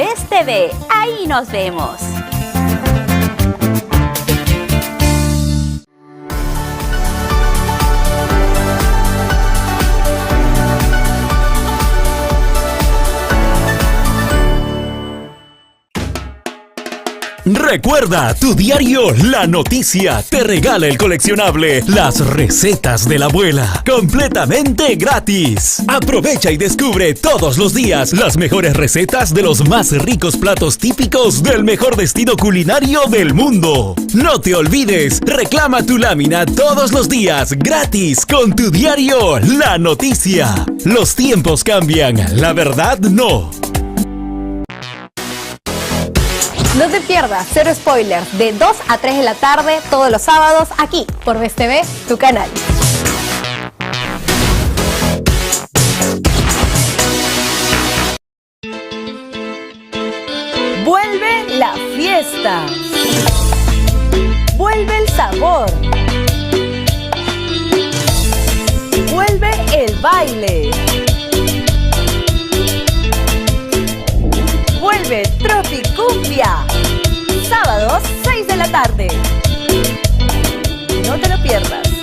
Best TV. Ahí nos vemos. Recuerda, tu diario La Noticia te regala el coleccionable Las Recetas de la Abuela, completamente gratis. Aprovecha y descubre todos los días las mejores recetas de los más ricos platos típicos del mejor destino culinario del mundo. No te olvides, reclama tu lámina todos los días gratis con tu diario La Noticia. Los tiempos cambian, la verdad no. No te pierdas Cero Spoilers de 2 a 3 de la tarde todos los sábados aquí por Best TV, tu canal. Vuelve la fiesta. Vuelve el sabor. Vuelve el baile. Vuelve Tropicumbia. Sábados 6 de la tarde. No te lo pierdas.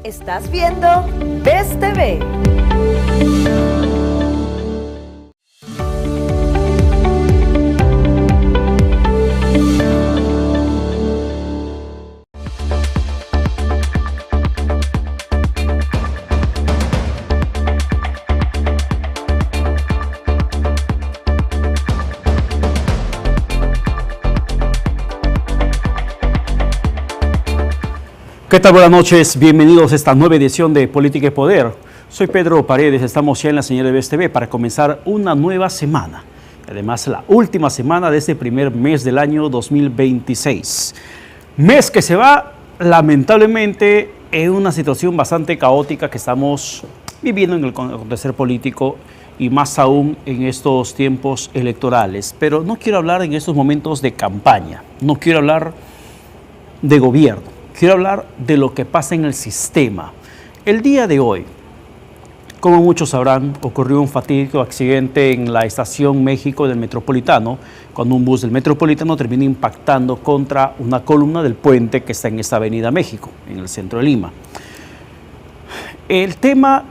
Estás viendo Best TV. ¿Qué tal? Buenas noches, bienvenidos a esta nueva edición de Política y Poder. Soy Pedro Paredes, estamos ya en la señal de Best TV para comenzar una nueva semana. Además, la última semana de este primer mes del año 2026. Mes que se va, lamentablemente, en una situación bastante caótica que estamos viviendo en el acontecer político y más aún en estos tiempos electorales. Pero no quiero hablar en estos momentos de campaña, no quiero hablar de gobierno. Quiero hablar de lo que pasa en el sistema. El día de hoy, como muchos sabrán, ocurrió un fatídico accidente en la estación México del Metropolitano, cuando un bus del Metropolitano termina impactando contra una columna del puente que está en esta avenida México, en el centro de Lima. El tema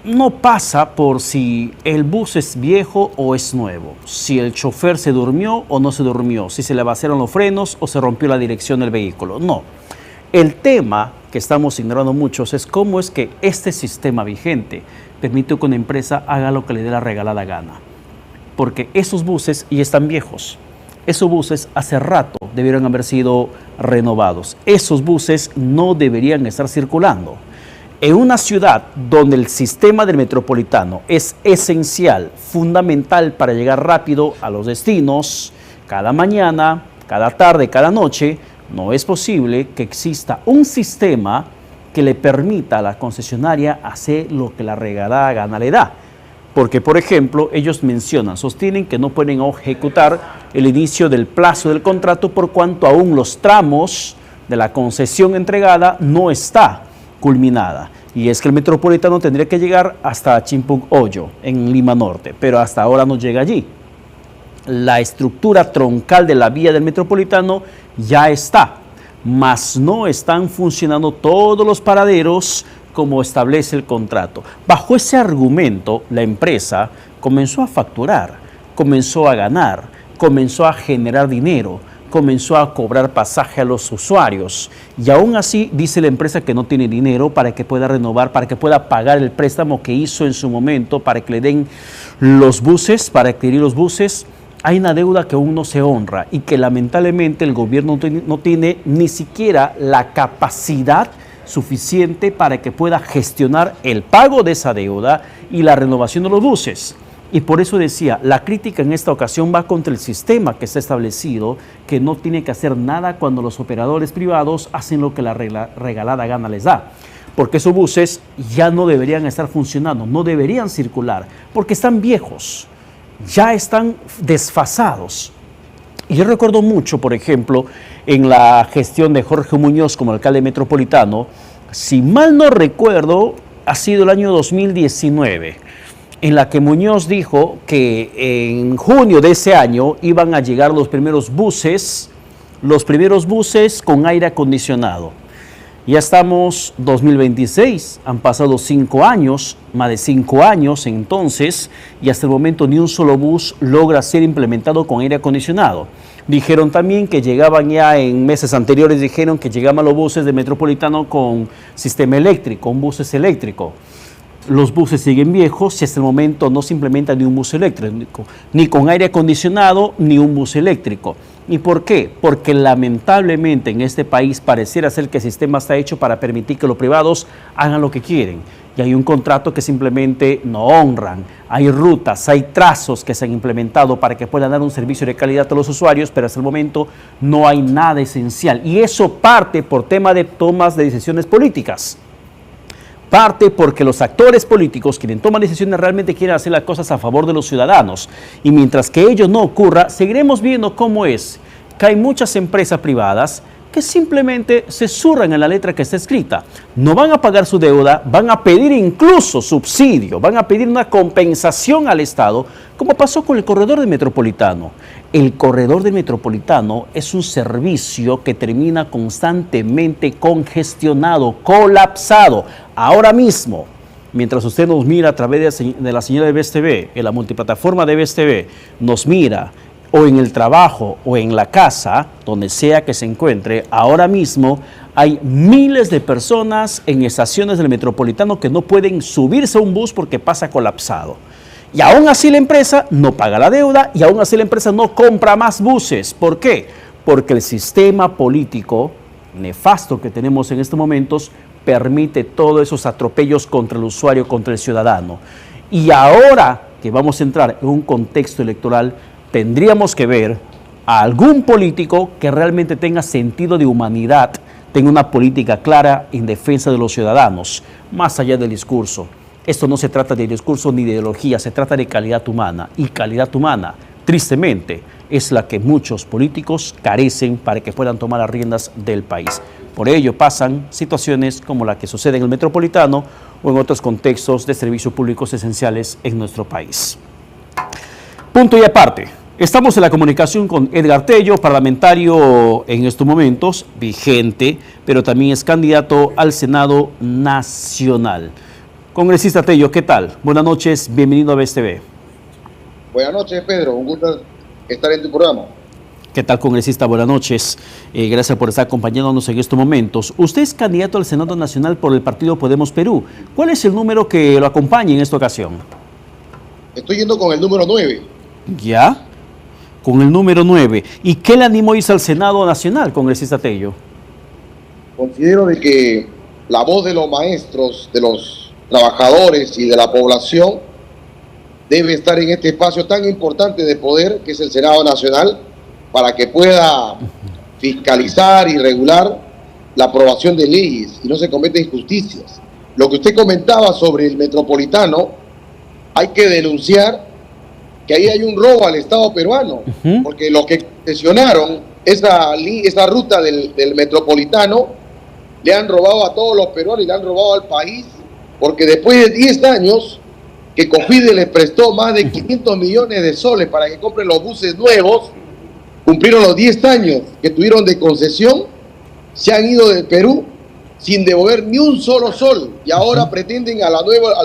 no pasa por si el bus es viejo o es nuevo, si el chofer se durmió o no se durmió, si se le vaciaron los frenos o se rompió la dirección del vehículo, no. El tema que estamos ignorando muchos es cómo es que este sistema vigente permite que una empresa haga lo que le dé la regalada gana. Porque esos buses ya están viejos. Esos buses hace rato debieron haber sido renovados. Esos buses no deberían estar circulando. En una ciudad donde el sistema del metropolitano es esencial, fundamental para llegar rápido a los destinos, cada mañana, cada tarde, cada noche, no es posible que exista un sistema que le permita a la concesionaria hacer lo que la regalada gana le da. Porque, por ejemplo, ellos sostienen que no pueden ejecutar el inicio del plazo del contrato por cuanto aún los tramos de la concesión entregada no está culminada. Y es que el metropolitano tendría que llegar hasta Chimpuc-Hoyo, en Lima Norte, pero hasta ahora no llega allí. La estructura troncal de la vía del metropolitano ya está, mas no están funcionando todos los paraderos como establece el contrato. Bajo ese argumento, la empresa comenzó a facturar, comenzó a ganar, comenzó a generar dinero, comenzó a cobrar pasaje a los usuarios. Y aún así dice la empresa que no tiene dinero para que pueda renovar, para que pueda pagar el préstamo que hizo en su momento, para que le den los buses, para adquirir los buses. Hay una deuda que aún no se honra y que lamentablemente el gobierno no tiene ni siquiera la capacidad suficiente para que pueda gestionar el pago de esa deuda y la renovación de los buses. Y por eso decía, la crítica en esta ocasión va contra el sistema que está establecido, que no tiene que hacer nada cuando los operadores privados hacen lo que la regalada gana les da. Porque esos buses ya no deberían estar funcionando, no deberían circular, porque están viejos, ya están desfasados. Y yo recuerdo mucho, por ejemplo, en la gestión de Jorge Muñoz como alcalde metropolitano, si mal no recuerdo, ha sido el año 2019, en la que Muñoz dijo que en junio de ese año iban a llegar los primeros buses con aire acondicionado. Ya estamos 2026, han pasado 5 años, más de 5 años entonces, y hasta el momento ni un solo bus logra ser implementado con aire acondicionado. Dijeron también que llegaban ya en meses anteriores, dijeron que llegaban los buses de Metropolitano con sistema eléctrico, con buses eléctricos. Los buses siguen viejos y hasta el momento no se implementa ni un bus eléctrico, ni con aire acondicionado, ni un bus eléctrico. ¿Y por qué? Porque lamentablemente en este país pareciera ser que el sistema está hecho para permitir que los privados hagan lo que quieren. Y hay un contrato que simplemente no honran. Hay rutas, hay trazos que se han implementado para que puedan dar un servicio de calidad a los usuarios, pero hasta el momento no hay nada esencial. Y eso parte por tema de tomas de decisiones políticas. Parte porque los actores políticos, quienes toman decisiones, realmente quieren hacer las cosas a favor de los ciudadanos. Y mientras que ello no ocurra, seguiremos viendo cómo es que hay muchas empresas privadas que simplemente se zurran en la letra que está escrita. No van a pagar su deuda, van a pedir incluso subsidio, van a pedir una compensación al Estado, como pasó con el corredor del Metropolitano. El corredor del Metropolitano es un servicio que termina constantemente congestionado, colapsado. Ahora mismo, mientras usted nos mira a través de la señal de BSTV, en la multiplataforma de BSTV, nos mira o en el trabajo o en la casa, donde sea que se encuentre, ahora mismo hay miles de personas en estaciones del Metropolitano que no pueden subirse a un bus porque pasa colapsado. Y aún así la empresa no paga la deuda y aún así la empresa no compra más buses. ¿Por qué? Porque el sistema político nefasto que tenemos en estos momentos permite todos esos atropellos contra el usuario, contra el ciudadano. Y ahora que vamos a entrar en un contexto electoral, tendríamos que ver a algún político que realmente tenga sentido de humanidad, tenga una política clara en defensa de los ciudadanos, más allá del discurso. Esto no se trata de discurso ni de ideología, se trata de calidad humana. Y calidad humana, tristemente, es la que muchos políticos carecen para que puedan tomar las riendas del país. Por ello pasan situaciones como la que sucede en el Metropolitano o en otros contextos de servicios públicos esenciales en nuestro país. Punto y aparte. Estamos en la comunicación con Edgar Tello, parlamentario en estos momentos, vigente, pero también es candidato al Senado Nacional. Congresista Tello, ¿qué tal? Buenas noches, bienvenido a BSTV. Buenas noches, Pedro, un gusto estar en tu programa. ¿Qué tal, congresista? Buenas noches. Gracias por estar acompañándonos en estos momentos. Usted es candidato al Senado Nacional por el partido Podemos Perú. ¿Cuál es el número que lo acompaña en esta ocasión? Estoy yendo con el número 9. ¿Ya? Con el número 9. ¿Y qué le animó a irse al Senado Nacional, congresista Tello? Considero de que la voz de los maestros, de los trabajadores y de la población debe estar en este espacio tan importante de poder que es el Senado Nacional, para que pueda fiscalizar y regular la aprobación de leyes y no se cometen injusticias. Lo que usted comentaba sobre el Metropolitano, hay que denunciar que ahí hay un robo al Estado peruano, porque los que concesionaron esa ruta del Metropolitano le han robado a todos los peruanos y le han robado al país, porque después de 10 años que COFIDE les prestó más de 500 millones de soles para que compren los buses nuevos, cumplieron los 10 años que tuvieron de concesión, se han ido del Perú sin devolver ni un solo sol y ahora pretenden al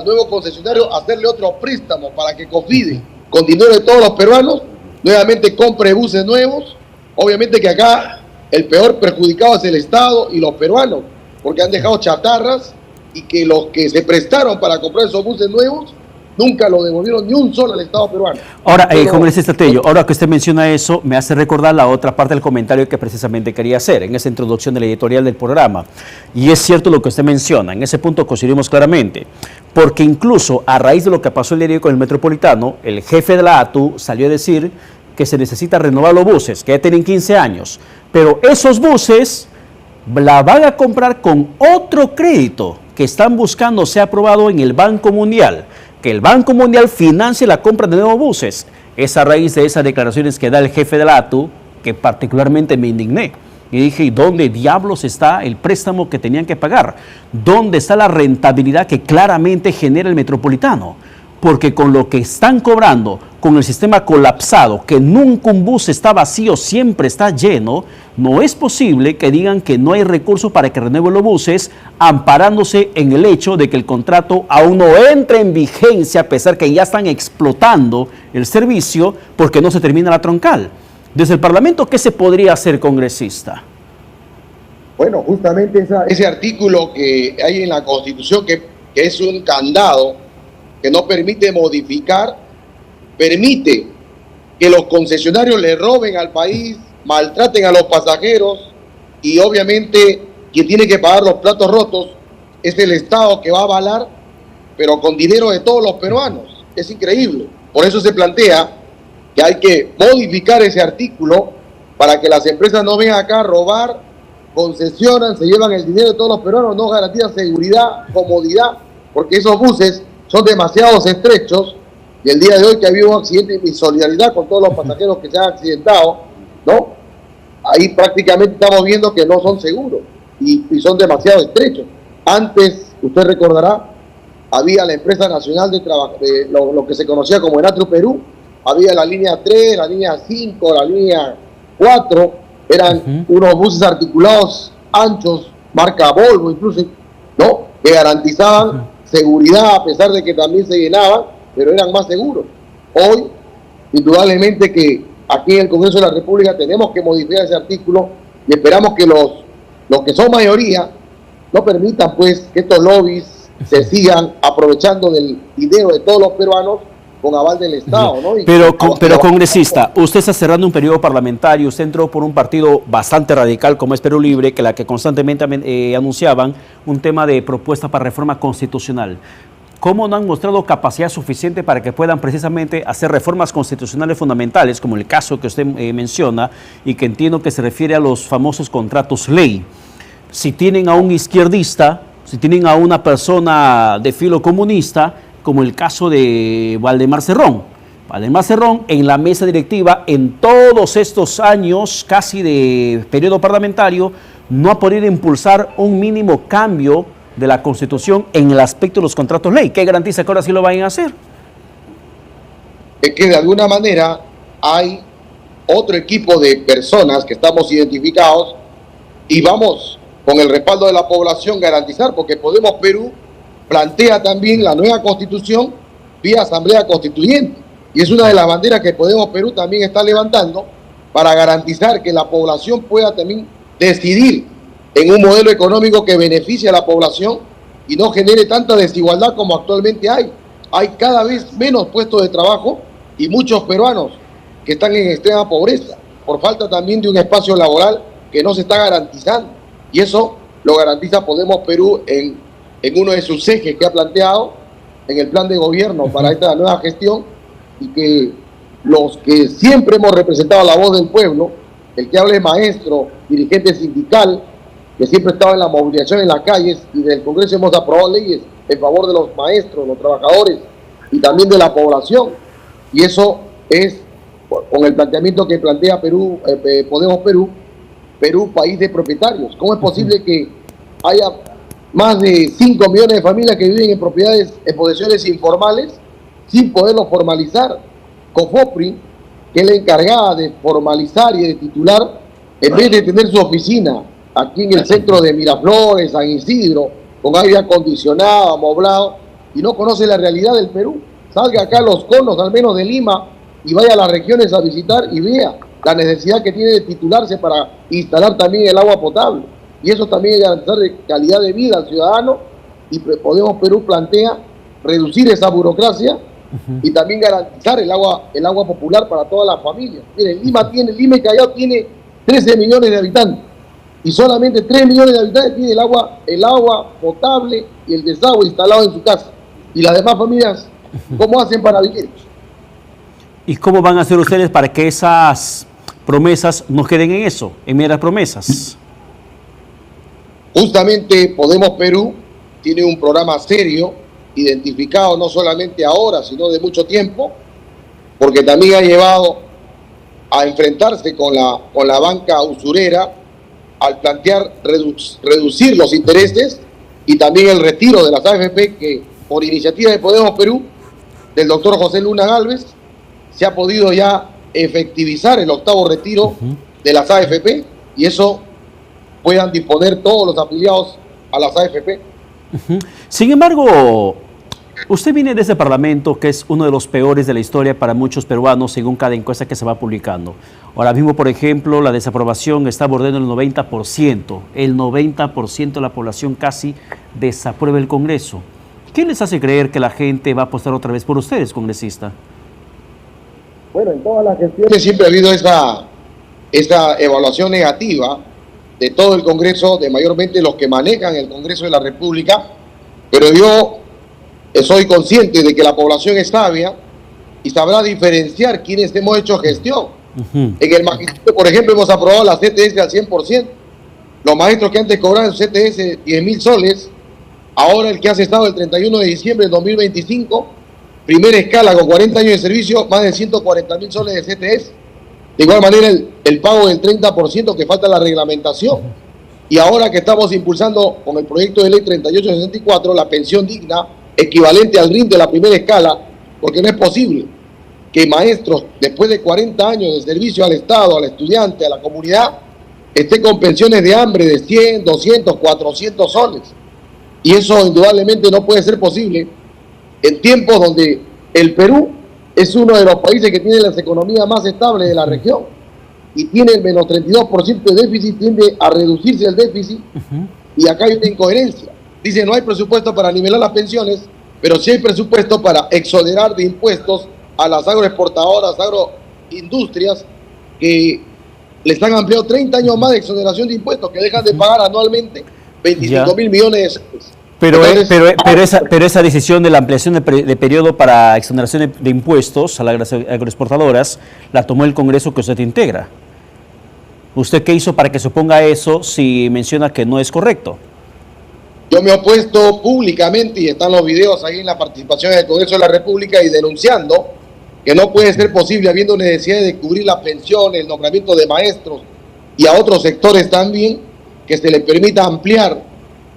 nuevo concesionario hacerle otro préstamo para que COFIDE, con dinero de todos los peruanos, nuevamente compre buses nuevos Obviamente que acá el peor perjudicado es el Estado y los peruanos, porque han dejado chatarras y que los que se prestaron para comprar esos buses nuevos nunca lo devolvieron ni un solo al Estado peruano. Ahora, congresista Tello, ahora que usted menciona eso, me hace recordar la otra parte del comentario que precisamente quería hacer en esa introducción de la editorial del programa. Y es cierto lo que usted menciona, en ese punto coincidimos claramente, porque incluso a raíz de lo que pasó el día de hoy con el Metropolitano, el jefe de la ATU salió a decir que se necesita renovar los buses, que ya tienen 15 años, pero esos buses la van a comprar con otro crédito que están buscando sea aprobado en el Banco Mundial, que el Banco Mundial financie la compra de nuevos buses. Es a raíz de esas declaraciones que da el jefe de la ATU que particularmente me indigné. Y dije, ¿y dónde diablos está el préstamo que tenían que pagar? ¿Dónde está la rentabilidad que claramente genera el Metropolitano? Porque con lo que están cobrando, con el sistema colapsado, que nunca un bus está vacío, siempre está lleno, no es posible que digan que no hay recursos para que renueven los buses, amparándose en el hecho de que el contrato aún no entra en vigencia, a pesar que ya están explotando el servicio, porque no se termina la troncal. Desde el Parlamento, ¿qué se podría hacer, congresista? Bueno, justamente ese artículo que hay en la Constitución, que es un candado, que no permite modificar, permite que los concesionarios le roben al país, maltraten a los pasajeros y obviamente quien tiene que pagar los platos rotos es el Estado, que va a avalar, pero con dinero de todos los peruanos. Es increíble. Por eso se plantea que hay que modificar ese artículo para que las empresas no vengan acá a robar, concesionan, se llevan el dinero de todos los peruanos, no garantizan seguridad, comodidad, porque esos buses son demasiado estrechos, y el día de hoy que ha habido un accidente, mi solidaridad con todos los pasajeros que se han accidentado, ¿no? Ahí prácticamente estamos viendo que no son seguros y son demasiado estrechos. Antes, usted recordará, había la empresa nacional de trabajo, lo que se conocía como Enatru Perú, había la línea 3, la línea 5, la línea 4, eran unos buses articulados anchos, marca Volvo incluso, ¿no? Que garantizaban seguridad, a pesar de que también se llenaban, pero eran más seguros. Hoy, indudablemente que aquí en el Congreso de la República tenemos que modificar ese artículo y esperamos que los que son mayoría no permitan pues que estos lobbies se sigan aprovechando del dinero de todos los peruanos con aval del Estado, ¿no? Pero congresista, usted está cerrando un periodo parlamentario, usted entró por un partido bastante radical como es Perú Libre, que la que constantemente anunciaban un tema de propuesta para reforma constitucional. ¿Cómo no han mostrado capacidad suficiente para que puedan precisamente hacer reformas constitucionales fundamentales, como el caso que usted menciona, y que entiendo que se refiere a los famosos contratos ley? Si tienen a un izquierdista, si tienen a una persona de filo comunista, como el caso de Waldemar Cerrón. Waldemar Cerrón, en la mesa directiva, en todos estos años casi de periodo parlamentario, no ha podido impulsar un mínimo cambio de la Constitución en el aspecto de los contratos ley. ¿Qué garantiza que ahora sí lo vayan a hacer? Es que de alguna manera hay otro equipo de personas que estamos identificados y vamos con el respaldo de la población garantizar, porque Podemos Perú plantea también la nueva constitución vía asamblea constituyente, y es una de las banderas que Podemos Perú también está levantando para garantizar que la población pueda también decidir en un modelo económico que beneficie a la población y no genere tanta desigualdad como actualmente hay. Hay cada vez menos puestos de trabajo y muchos peruanos que están en extrema pobreza por falta también de un espacio laboral que no se está garantizando, y eso lo garantiza Podemos Perú en uno de sus ejes que ha planteado en el plan de gobierno para esta nueva gestión, y que los que siempre hemos representado la voz del pueblo, el que hable maestro, dirigente sindical, que siempre estaba en la movilización en las calles, y del Congreso hemos aprobado leyes en favor de los maestros, los trabajadores y también de la población, y eso es con el planteamiento que plantea Perú, Podemos Perú, Perú país de propietarios. ¿Cómo es posible que haya más de 5 millones de familias que viven en propiedades, en posesiones informales, sin poderlo formalizar? COFOPRI, que es la encargada de formalizar y de titular, en vez de tener su oficina aquí en el centro de Miraflores, San Isidro, con aire acondicionado, amoblado, y no conoce la realidad del Perú. Salga acá a los conos, al menos de Lima, y vaya a las regiones a visitar y vea la necesidad que tiene de titularse para instalar también el agua potable. Y eso también es garantizar calidad de vida al ciudadano, y Podemos Perú plantea reducir esa burocracia y también garantizar el agua popular para todas las familias. Miren, Lima y Callao tiene 13 millones de habitantes y solamente 3 millones de habitantes tienen el agua potable y el desagüe instalado en su casa. Y las demás familias, ¿cómo hacen para vivir? ¿Y cómo van a hacer ustedes para que esas promesas no queden en eso, en meras promesas? Justamente Podemos Perú tiene un programa serio, identificado no solamente ahora, sino de mucho tiempo, porque también ha llevado a enfrentarse con la banca usurera al plantear reducir los intereses y también el retiro de las AFP, que por iniciativa de Podemos Perú, del doctor José Luna Gálvez, se ha podido ya efectivizar el 8º retiro de las AFP, y eso puedan disponer todos los afiliados a las AFP. Sin embargo, usted viene de ese parlamento que es uno de los peores de la historia para muchos peruanos, según cada encuesta que se va publicando. Ahora mismo, por ejemplo, la desaprobación está bordeando el 90%. El 90% de la población casi desaprueba el Congreso. ¿Qué les hace creer que la gente va a apostar otra vez por ustedes, congresista? Bueno, en todas las gestiones siempre ha habido esa evaluación negativa de todo el Congreso, de mayormente los que manejan el Congreso de la República, pero yo soy consciente de que la población es sabia y sabrá diferenciar quienes hemos hecho gestión. En el magisterio, por ejemplo, hemos aprobado la CTS al 100%. Los maestros que antes cobraban su CTS 10.000 soles, ahora el que ha cesado el 31 de diciembre de 2025, primera escala con 40 años de servicio, más de 140.000 soles de CTS. De igual manera el pago del 30% que falta la reglamentación. Y ahora que estamos impulsando con el proyecto de ley 3864, la pensión digna equivalente al RIN de la primera escala, porque no es posible que maestros, después de 40 años de servicio al Estado, al estudiante, a la comunidad, estén con pensiones de hambre de 100, 200, 400 soles. Y eso indudablemente no puede ser posible en tiempos donde el Perú es uno de los países que tiene las economías más estables de la región y tiene el menos 32% de déficit, tiende a reducirse el déficit, y acá hay una incoherencia. Dice, no hay presupuesto para nivelar las pensiones, pero sí hay presupuesto para exonerar de impuestos a las agroexportadoras, agroindustrias, que les han ampliado 30 años más de exoneración de impuestos, que dejan de pagar anualmente 25.000 millones de soles. Pero esa decisión de la ampliación de periodo para exoneración de impuestos a las agroexportadoras la tomó el Congreso que usted integra. ¿Usted qué hizo para que se oponga a eso si menciona que no es correcto? Yo me he opuesto públicamente, y están los videos ahí en la participación en el Congreso de la República, y denunciando que no puede ser posible, habiendo necesidad de cubrir las pensiones, el nombramiento de maestros y a otros sectores también, que se les permita ampliar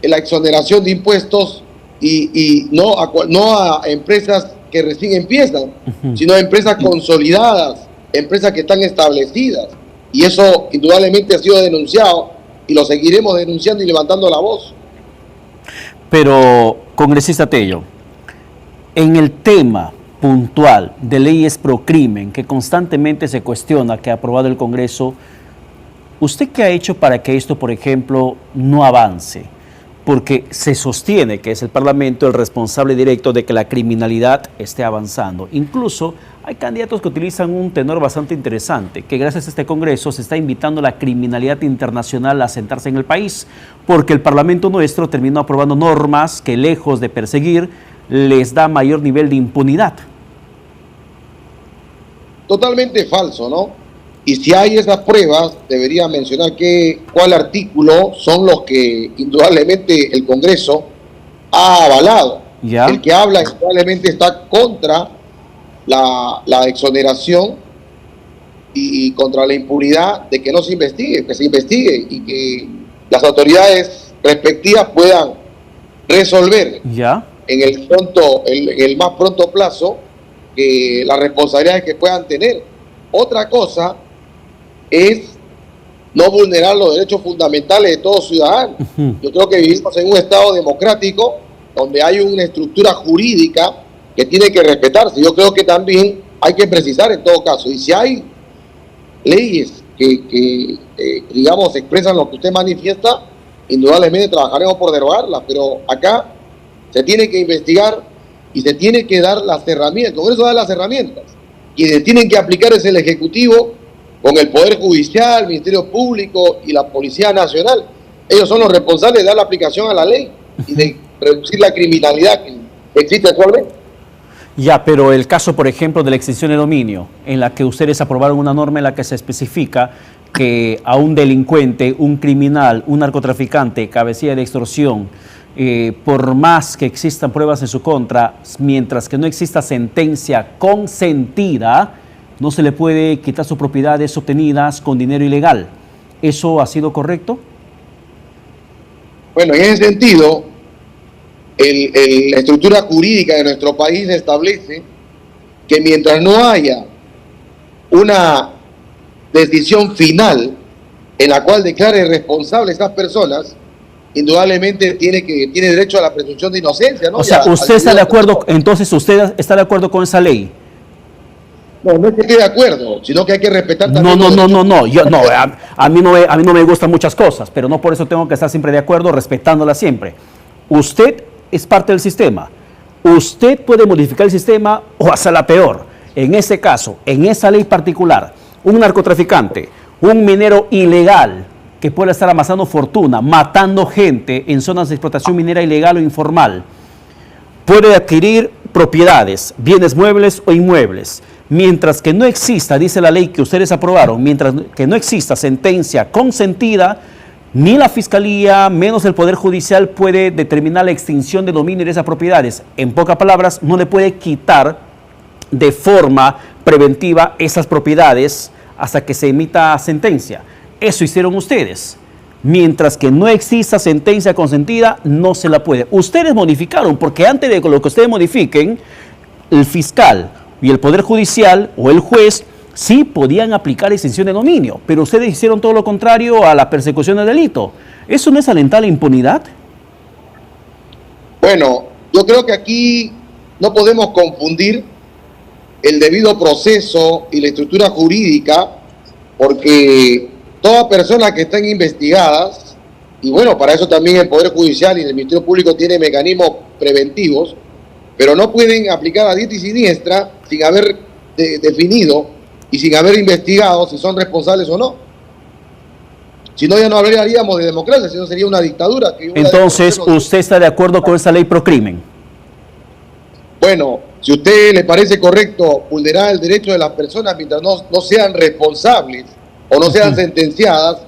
la exoneración de impuestos y no a empresas que recién empiezan, sino a empresas consolidadas, empresas que están establecidas. Y eso indudablemente ha sido denunciado y lo seguiremos denunciando y levantando la voz. Pero, congresista Tello, en el tema puntual de leyes pro crimen que constantemente se cuestiona, que ha aprobado el Congreso, ¿usted qué ha hecho para que esto, por ejemplo, no avance? Porque se sostiene que es el Parlamento el responsable directo de que la criminalidad esté avanzando. Incluso hay candidatos que utilizan un tenor bastante interesante, que gracias a este Congreso se está invitando a la criminalidad internacional a sentarse en el país, porque el Parlamento nuestro terminó aprobando normas que, lejos de perseguir, les da mayor nivel de impunidad. Totalmente falso, ¿no? Y si hay esas pruebas, debería mencionar cuál artículo son los que indudablemente el Congreso ha avalado. ¿Ya? El que habla indudablemente está contra la exoneración y contra la impunidad de que no se investigue, que se investigue y que las autoridades respectivas puedan resolver en el más pronto plazo las responsabilidades que puedan tener. Otra cosa es no vulnerar los derechos fundamentales de todo ciudadano. Yo creo que vivimos en un Estado democrático donde hay una estructura jurídica que tiene que respetarse. Yo creo que también hay que precisar en todo caso, y si hay leyes que digamos, expresan lo que usted manifiesta, indudablemente trabajaremos por derogarlas, pero acá se tiene que investigar y se tiene que dar las herramientas. El Congreso da las herramientas. Quienes tienen que aplicar es el Ejecutivo, con el Poder Judicial, el Ministerio Público y la Policía Nacional. Ellos son los responsables de dar la aplicación a la ley y de reducir la criminalidad que existe actualmente. Ya, pero el caso, por ejemplo, de la extinción de dominio, en la que ustedes aprobaron una norma en la que se especifica que a un delincuente, un criminal, un narcotraficante, cabecilla de extorsión, por más que existan pruebas en su contra, mientras que no exista sentencia consentida, no se le puede quitar sus propiedades obtenidas con dinero ilegal. ¿Eso ha sido correcto? Bueno, en ese sentido, la estructura jurídica de nuestro país establece que mientras no haya una decisión final en la cual declare responsable a estas personas, indudablemente tiene derecho a la presunción de inocencia, ¿no? O sea, ¿usted está de acuerdo, entonces usted está de acuerdo con esa ley? No es que esté de acuerdo, sino que hay que respetar también... A mí no me gustan muchas cosas, pero no por eso tengo que estar siempre de acuerdo, respetándola siempre. Usted es parte del sistema. Usted puede modificar el sistema o hacerla peor. En ese caso, en esa ley particular, un narcotraficante, un minero ilegal que pueda estar amasando fortuna, matando gente en zonas de explotación minera ilegal o informal, puede adquirir propiedades, bienes muebles o inmuebles. Mientras que no exista, dice la ley que ustedes aprobaron, mientras que no exista sentencia consentida, ni la Fiscalía, menos el Poder Judicial puede determinar la extinción de dominio de esas propiedades. En pocas palabras, no le puede quitar de forma preventiva esas propiedades hasta que se emita sentencia. Eso hicieron ustedes. Mientras que no exista sentencia consentida, no se la puede. Ustedes modificaron, porque antes de lo que ustedes modifiquen, el fiscal y el Poder Judicial o el juez sí podían aplicar extinción de dominio, pero ustedes hicieron todo lo contrario a la persecución del delito. ¿Eso no es alentar la impunidad? Bueno, yo creo que aquí no podemos confundir el debido proceso y la estructura jurídica, porque todas personas que estén investigadas, y bueno, para eso también el Poder Judicial y el Ministerio Público tienen mecanismos preventivos, pero no pueden aplicar a diestra y siniestra sin haber definido y sin haber investigado si son responsables o no. Si no, ya no hablaríamos de democracia, sino sería una dictadura. Entonces, ¿usted está de acuerdo con esa ley pro crimen? Bueno, si a usted le parece correcto vulnerar el derecho de las personas mientras no sean responsables o no sean sentenciadas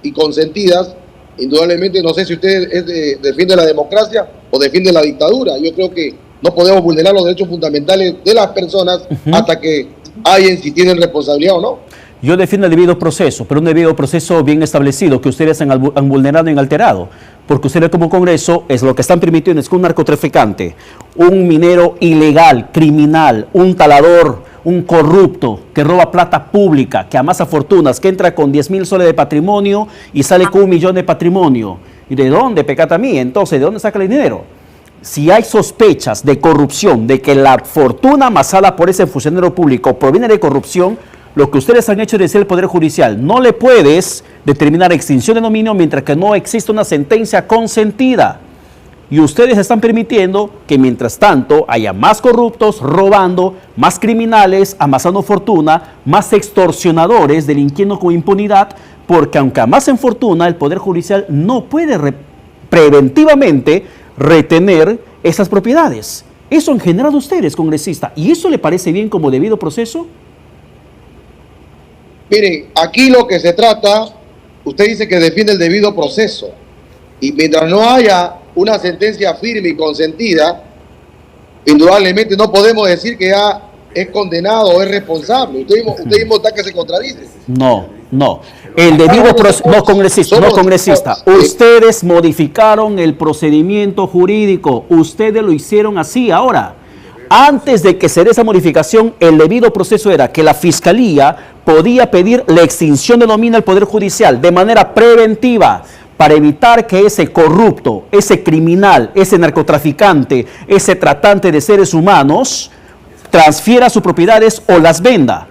y consentidas, indudablemente no sé si usted defiende la democracia o defiende la dictadura. Yo creo que no podemos vulnerar los derechos fundamentales de las personas hasta que alguien si tienen responsabilidad o no. Yo defiendo el debido proceso, pero un debido proceso bien establecido que ustedes han vulnerado y alterado. Porque ustedes como Congreso es lo que están permitiendo es que un narcotraficante, un minero ilegal, criminal, un talador, un corrupto que roba plata pública, que amasa fortunas, que entra con 10,000 soles de patrimonio y sale con 1 millón de patrimonio. ¿Y de dónde, pecata a mí? Entonces, ¿de dónde saca el dinero? Si hay sospechas de corrupción, de que la fortuna amasada por ese funcionario público proviene de corrupción, lo que ustedes han hecho es decir al Poder Judicial, no le puedes determinar extinción de dominio mientras que no exista una sentencia consentida. Y ustedes están permitiendo que mientras tanto haya más corruptos robando, más criminales amasando fortuna, más extorsionadores delinquiendo con impunidad, porque aunque amasen fortuna, el Poder Judicial no puede preventivamente retener esas propiedades. Eso han generado ustedes, congresista, ¿y eso le parece bien como debido proceso? Mire, aquí lo que se trata, usted dice que defiende el debido proceso, y mientras no haya una sentencia firme y consentida, indudablemente no podemos decir que ya es condenado o es responsable. Usted mismo está que se contradice. No. El debido proceso, no congresista. Ustedes modificaron el procedimiento jurídico. Ustedes lo hicieron así ahora. Antes de que se dé esa modificación, el debido proceso era que la Fiscalía podía pedir la extinción de dominio al Poder Judicial de manera preventiva para evitar que ese corrupto, ese criminal, ese narcotraficante, ese tratante de seres humanos transfiera sus propiedades o las venda.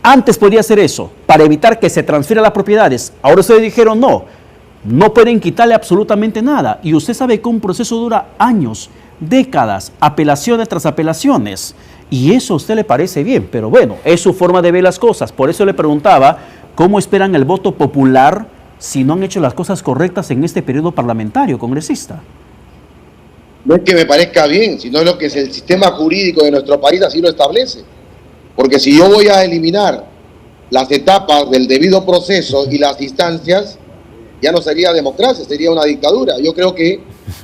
Antes podía hacer eso, para evitar que se transfieran las propiedades. Ahora ustedes dijeron no pueden quitarle absolutamente nada. Y usted sabe que un proceso dura años, décadas, apelaciones tras apelaciones. Y eso a usted le parece bien, pero bueno, es su forma de ver las cosas. Por eso le preguntaba, ¿cómo esperan el voto popular si no han hecho las cosas correctas en este periodo parlamentario, congresista? No es que me parezca bien, sino lo que es el sistema jurídico de nuestro país así lo establece. Porque si yo voy a eliminar las etapas del debido proceso y las instancias, ya no sería democracia, sería una dictadura. Yo creo que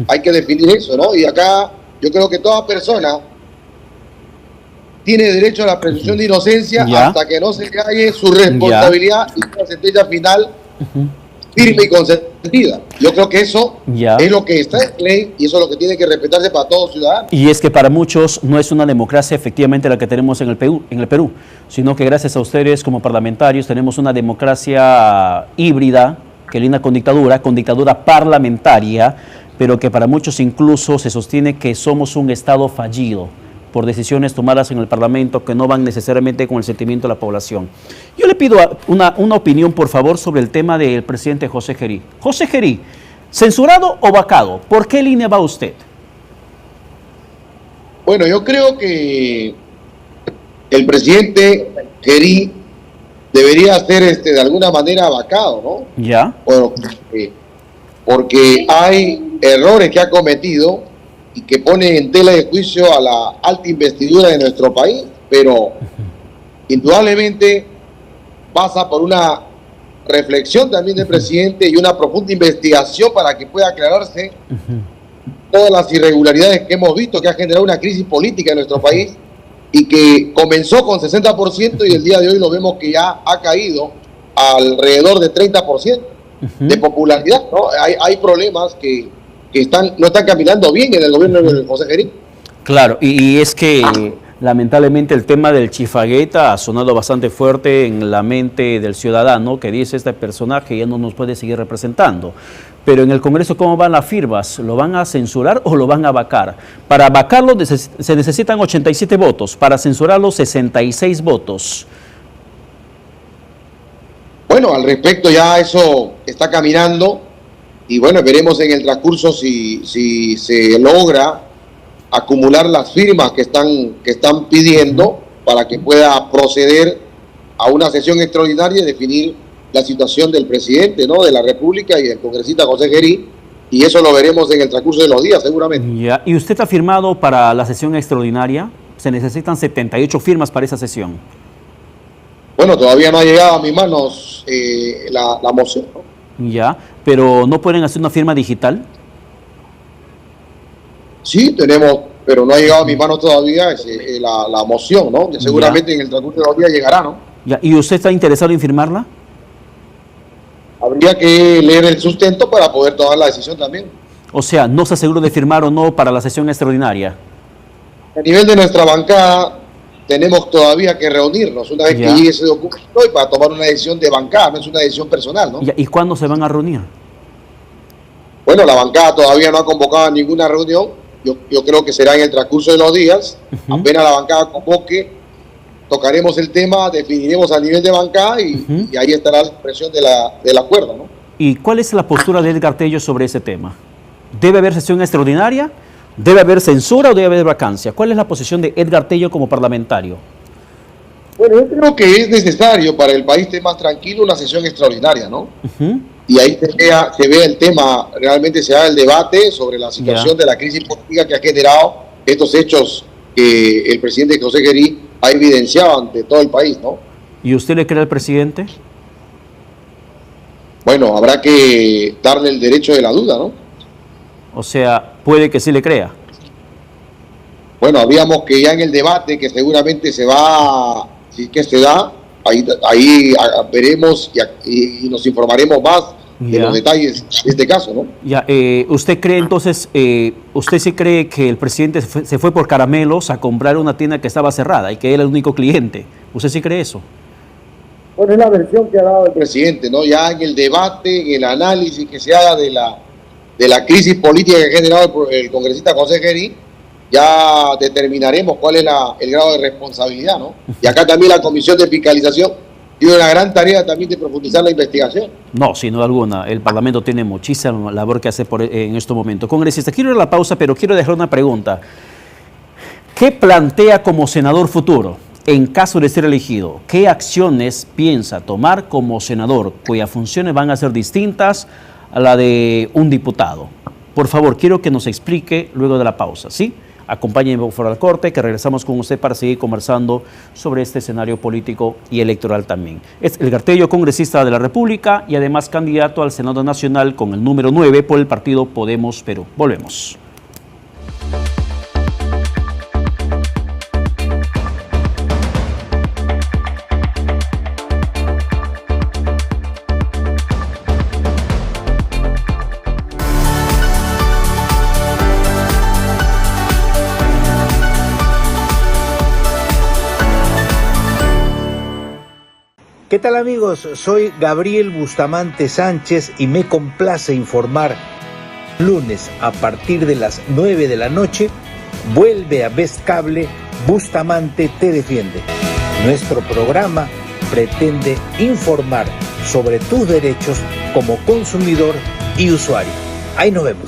hay que definir eso, ¿no? Y acá yo creo que toda persona tiene derecho a la presunción de inocencia hasta que no se le halle su responsabilidad y una sentencia final firme y consentida. Yo creo que eso es lo que está en ley y eso es lo que tiene que respetarse para todos ciudadanos. Y es que para muchos no es una democracia efectivamente la que tenemos en el Perú, sino que gracias a ustedes como parlamentarios tenemos una democracia híbrida que linda con dictadura parlamentaria, pero que para muchos incluso se sostiene que somos un Estado fallido por decisiones tomadas en el Parlamento que no van necesariamente con el sentimiento de la población. Yo le pido una opinión, por favor, sobre el tema del presidente José Gerí. José Gerí, ¿censurado o vacado? ¿Por qué línea va usted? Bueno, yo creo que el presidente Gerí debería ser de alguna manera vacado, ¿no? Ya. Bueno, porque hay errores que ha cometido y que pone en tela de juicio a la alta investidura de nuestro país, pero indudablemente pasa por una reflexión también del presidente y una profunda investigación para que pueda aclararse todas las irregularidades que hemos visto que ha generado una crisis política en nuestro país y que comenzó con 60% y el día de hoy lo vemos que ya ha caído alrededor de 30% de popularidad, ¿no? Hay problemas que no están caminando bien en el gobierno de José Gerí. Claro, y es que lamentablemente el tema del chifagueta ha sonado bastante fuerte en la mente del ciudadano que dice este personaje ya no nos puede seguir representando. Pero en el Congreso, ¿cómo van las firmas? ¿Lo van a censurar o lo van a vacar? Para vacarlo se necesitan 87 votos, para censurarlo 66 votos. Bueno, al respecto ya eso está caminando. Y bueno, veremos en el transcurso si se logra acumular las firmas que están pidiendo para que pueda proceder a una sesión extraordinaria y definir la situación del presidente, ¿no?, de la República y del congresista José Gerí, y eso lo veremos en el transcurso de los días seguramente. Ya. ¿Y usted ha firmado para la sesión extraordinaria? Se necesitan 78 firmas para esa sesión. Bueno, todavía no ha llegado a mis manos la moción, ¿no? Ya, pero ¿no pueden hacer una firma digital? Sí, tenemos, pero no ha llegado a mis manos todavía la moción, ¿no? Que seguramente en el transcurso de los días llegará, ¿no? Ya. ¿Y usted está interesado en firmarla? Habría que leer el sustento para poder tomar la decisión también. O sea, ¿no se aseguró de firmar o no para la sesión extraordinaria? A nivel de nuestra bancada, tenemos todavía que reunirnos una vez que llegue ese documento y para tomar una decisión de bancada, no es una decisión personal, ¿no? ¿Y cuándo se van a reunir? Bueno, la bancada todavía no ha convocado a ninguna reunión. Yo creo que será en el transcurso de los días. Apenas la bancada convoque, tocaremos el tema, definiremos a nivel de bancada y ahí estará la expresión del acuerdo, ¿no? ¿Y cuál es la postura de Edgar Tello sobre ese tema? ¿Debe haber sesión extraordinaria? ¿Debe haber censura o debe haber vacancia? ¿Cuál es la posición de Edgar Tello como parlamentario? Bueno, yo creo que es necesario para el país esté más tranquilo una sesión extraordinaria, ¿no? Y ahí se vea el tema, realmente se haga el debate sobre la situación de la crisis política que ha generado estos hechos que el presidente José Gerí ha evidenciado ante todo el país, ¿no? ¿Y usted le cree al presidente? Bueno, habrá que darle el derecho de la duda, ¿no? O sea, puede que sí le crea. Bueno, habíamos que ya en el debate que seguramente se va, si que se da, ahí veremos y nos informaremos más de los detalles de este caso, ¿no? Ya, ¿usted cree entonces, usted sí cree que el presidente se fue por caramelos a comprar una tienda que estaba cerrada y que era el único cliente? ¿Usted sí cree eso? Bueno, es la versión que ha dado el presidente, ¿no? Ya en el debate, en el análisis que se haga de la crisis política que ha generado el congresista José Gerí, ya determinaremos cuál es el grado de responsabilidad, ¿no? Y acá también la Comisión de Fiscalización tiene una gran tarea también de profundizar la investigación. No, sin duda alguna. El Parlamento tiene muchísima labor que hacer en estos momentos. Congresista, quiero ir a la pausa, pero quiero dejar una pregunta. ¿Qué plantea como senador futuro en caso de ser elegido? ¿Qué acciones piensa tomar como senador cuyas funciones van a ser distintas a la de un diputado? Por favor, quiero que nos explique luego de la pausa, ¿sí? Acompáñenme fuera del corte, que regresamos con usted para seguir conversando sobre este escenario político y electoral también. Es el Gartello, congresista de la República y además candidato al Senado Nacional con el número 9 por el partido Podemos Perú. Volvemos. ¿Qué tal amigos? Soy Gabriel Bustamante Sánchez y me complace informar. Lunes a partir de las 9 de la noche, vuelve a Best Cable Bustamante Te Defiende. Nuestro programa pretende informar sobre tus derechos como consumidor y usuario. Ahí nos vemos.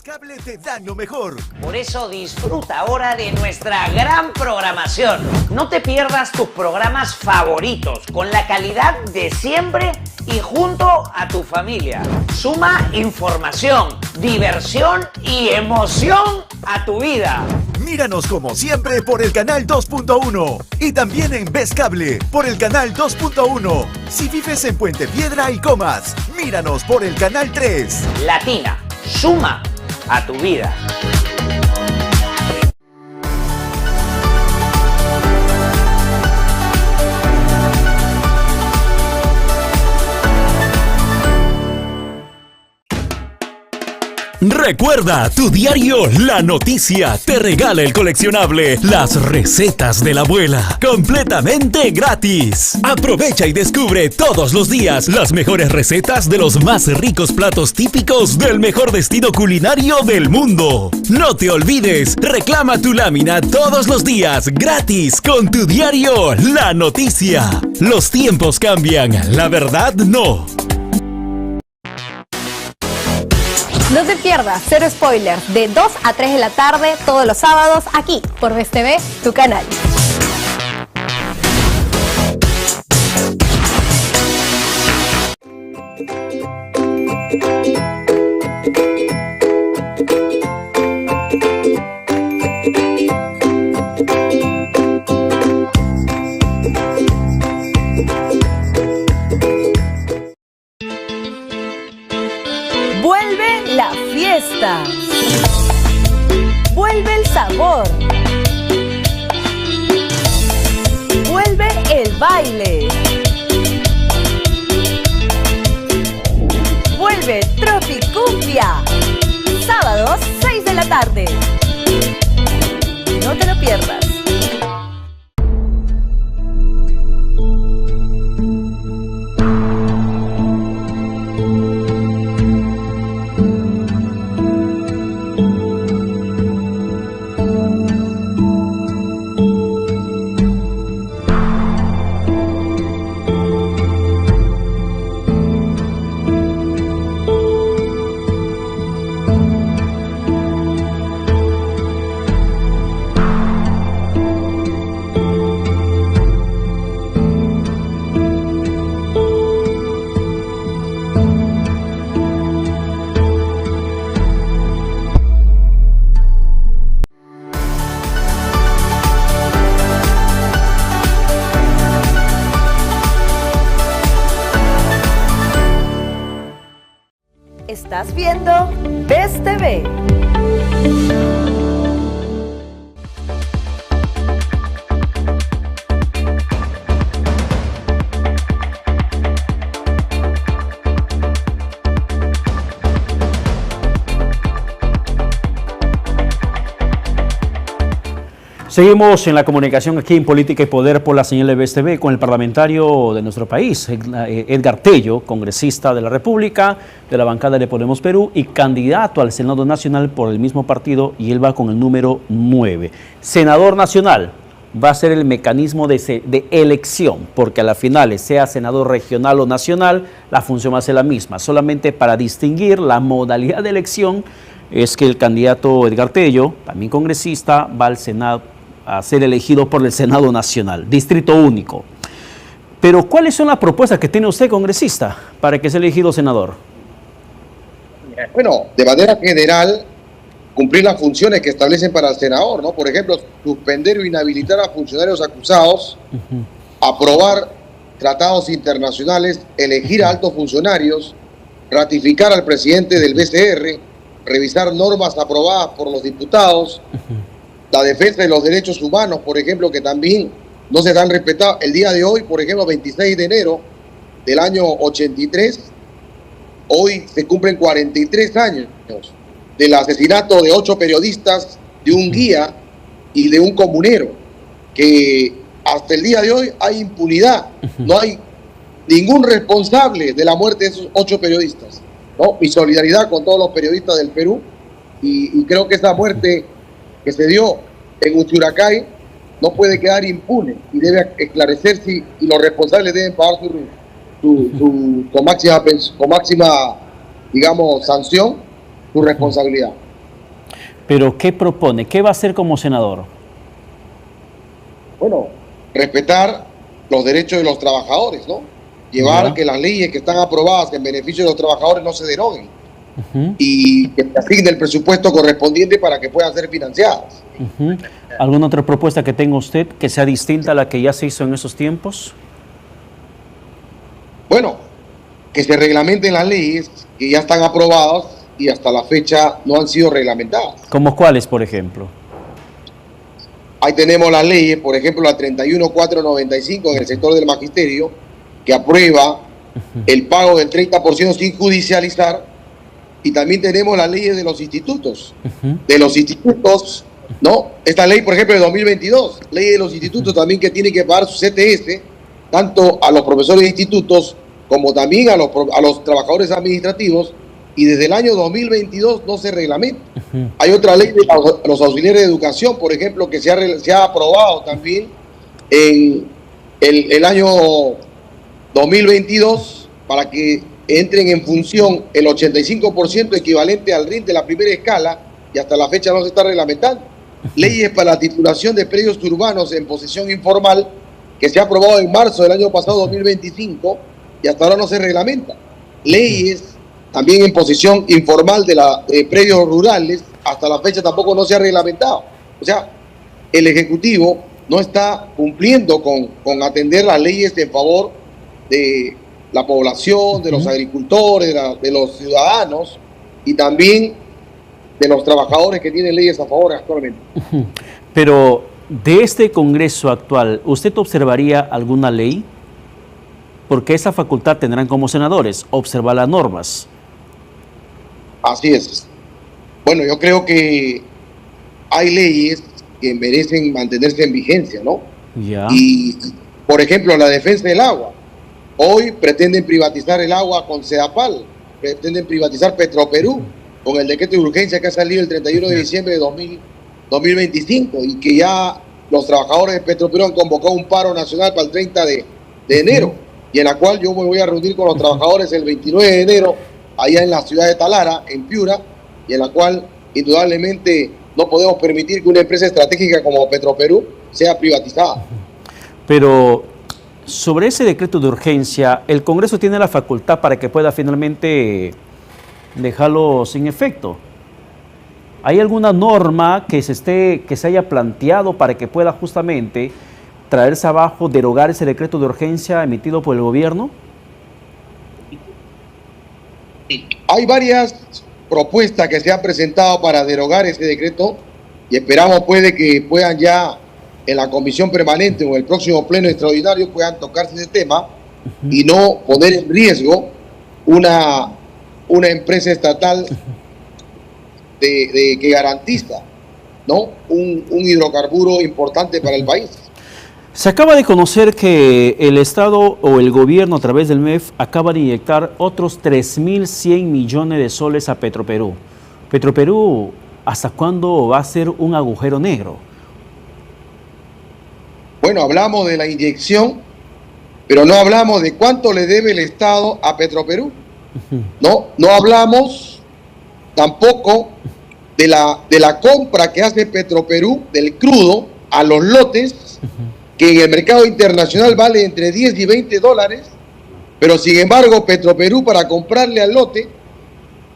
Cable te dan lo mejor. Por eso disfruta ahora de nuestra gran programación. No te pierdas tus programas favoritos con la calidad de siempre y junto a tu familia. Suma información, diversión y emoción a tu vida. Míranos como siempre por el canal 2.1 y también en Best Cable por el canal 2.1. Si vives en Puente Piedra y Comas, míranos por el canal 3. Latina, suma a tu vida. Recuerda, tu diario La Noticia te regala el coleccionable Las Recetas de la Abuela, completamente gratis. Aprovecha y descubre todos los días las mejores recetas de los más ricos platos típicos del mejor destino culinario del mundo. No te olvides, reclama tu lámina todos los días gratis con tu diario La Noticia. Los tiempos cambian, la verdad no. No te pierdas Cero Spoilers de 2 a 3 de la tarde todos los sábados aquí por BestV, tu canal. Vuelve la fiesta. Vuelve el sabor. Vuelve el baile. Vuelve Tropicumbia. Sábados 6 de la tarde. No te lo pierdas. Estás viendo BestV. Seguimos en la comunicación aquí en Política y Poder por la señal de BSTV con el parlamentario de nuestro país, Edgar Tello, congresista de la República, de la bancada de Podemos Perú y candidato al Senado Nacional por el mismo partido, y él va con el número 9. Senador nacional va a ser el mecanismo de elección, porque a la final, sea senador regional o nacional, la función va a ser la misma. Solamente para distinguir la modalidad de elección es que el candidato Edgar Tello, también congresista, va al Senado a ser elegido por el Senado Nacional, distrito único. Pero, ¿cuáles son las propuestas que tiene usted, congresista, para que sea elegido senador? Bueno, de manera general, cumplir las funciones que establecen para el senador, ¿no? Por ejemplo, suspender o inhabilitar a funcionarios acusados, aprobar tratados internacionales, elegir a altos funcionarios, ratificar al presidente del BCR, revisar normas aprobadas por los diputados, la defensa de los derechos humanos, por ejemplo, que también no se han respetado. El día de hoy, por ejemplo, 26 de enero del año 83, hoy se cumplen 43 años del asesinato de 8 periodistas, de un guía y de un comunero, que hasta el día de hoy hay impunidad, no hay ningún responsable de la muerte de esos 8 periodistas, ¿no? Mi solidaridad con todos los periodistas del Perú, y creo que esa muerte que se dio en Uchuracay no puede quedar impune y debe esclarecerse, y los responsables deben pagar con máxima, digamos, sanción, su responsabilidad. Pero, ¿qué propone? ¿Qué va a hacer como senador? Bueno, respetar los derechos de los trabajadores, ¿no? Llevar que las leyes que están aprobadas en beneficio de los trabajadores no se deroguen. Y que se asigne el presupuesto correspondiente para que puedan ser financiadas. ¿Alguna otra propuesta que tenga usted que sea distinta a la que ya se hizo en esos tiempos? Bueno, que se reglamenten las leyes que ya están aprobadas y hasta la fecha no han sido reglamentadas. ¿Como cuáles, por ejemplo? Ahí tenemos las leyes, por ejemplo, la 31495 en el sector del magisterio, que aprueba el pago del 30% sin judicializar. Y también tenemos las leyes de los institutos. De los institutos, ¿no? Esta ley, por ejemplo, de 2022, ley de los institutos también, que tiene que pagar su CTS, tanto a los profesores de institutos como también a los trabajadores administrativos, y desde el año 2022 no se reglamenta. Hay otra ley de los auxiliares de educación, por ejemplo, que se ha aprobado también en el año 2022 para que entren en función el 85% equivalente al RIN de la primera escala, y hasta la fecha no se está reglamentando. Leyes para la titulación de predios urbanos en posesión informal, que se ha aprobado en marzo del año pasado, 2025, y hasta ahora no se reglamenta. Leyes también en posesión informal de predios rurales, hasta la fecha tampoco no se ha reglamentado. O sea, el Ejecutivo no está cumpliendo con atender las leyes en favor de la población, de los agricultores, de los ciudadanos, y también de los trabajadores que tienen leyes a favor actualmente. Pero de este Congreso actual, ¿usted observaría alguna ley? Porque esa facultad tendrán como senadores, observar las normas. Así es. Bueno, yo creo que hay leyes que merecen mantenerse en vigencia, ¿no? Ya. Y, por ejemplo, la defensa del agua. Hoy pretenden privatizar el agua con Sedapal, pretenden privatizar Petroperú con el decreto de urgencia que ha salido el 31 de diciembre de 2025, y que ya los trabajadores de Petroperú han convocado un paro nacional para el 30 de enero, y en la cual yo me voy a reunir con los trabajadores el 29 de enero allá en la ciudad de Talara, en Piura, y en la cual indudablemente no podemos permitir que una empresa estratégica como Petroperú sea privatizada. Pero sobre ese decreto de urgencia, ¿el Congreso tiene la facultad para que pueda finalmente dejarlo sin efecto? ¿Hay alguna norma que se haya planteado para que pueda justamente traerse abajo, derogar ese decreto de urgencia emitido por el gobierno? Hay varias propuestas que se han presentado para derogar ese decreto, y esperamos de que puedan ya en la comisión permanente o en el próximo pleno extraordinario puedan tocarse ese tema y no poner en riesgo una empresa estatal que garantiza ¿no? Un hidrocarburo importante para el país. Se acaba de conocer que el Estado o el gobierno a través del MEF acaba de inyectar otros 3.100 millones de soles a Petroperú. Petroperú, ¿hasta cuándo va a ser un agujero negro? Bueno, hablamos de la inyección, pero no hablamos de cuánto le debe el Estado a Petroperú. No hablamos tampoco de la compra que hace Petroperú del crudo a los lotes, que en el mercado internacional vale entre 10 y 20 dólares, pero sin embargo Petroperú, para comprarle al lote,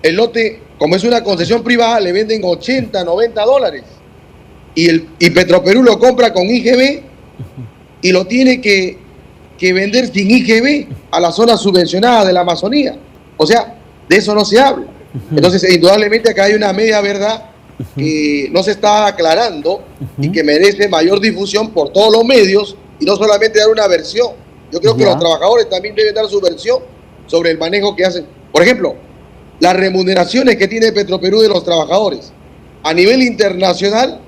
el lote, como es una concesión privada, le venden 80, 90 dólares. Y Petroperú lo compra con IGB y lo tiene que vender sin IGB a la zona subvencionada de la Amazonía. O sea, de eso no se habla. Entonces, indudablemente acá hay una media verdad que no se está aclarando y que merece mayor difusión por todos los medios y no solamente dar una versión. Yo creo que los trabajadores también deben dar su versión sobre el manejo que hacen. Por ejemplo, las remuneraciones que tiene Petroperú de los trabajadores a nivel internacional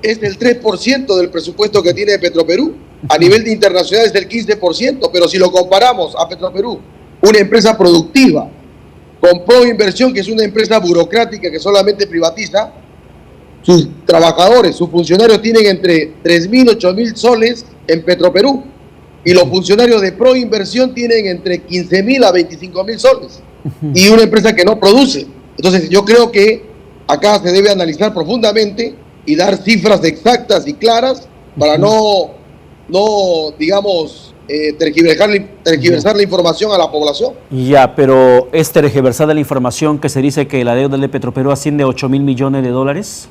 es del 3% del presupuesto que tiene Petroperú. A nivel internacional es del 15%, pero si lo comparamos a Petroperú, una empresa productiva, con Proinversión, que es una empresa burocrática que solamente privatiza, sus trabajadores, sus funcionarios tienen entre 3.000 y 8.000 soles en Petroperú, y los funcionarios de Proinversión tienen entre 15.000 a 25.000 soles, y una empresa que no produce. Entonces yo creo que acá se debe analizar profundamente y dar cifras exactas y claras para no digamos, tergiversar la información a la población. Ya, pero ¿es tergiversada la información que se dice que la deuda de Petroperú asciende a 8.000 millones de dólares?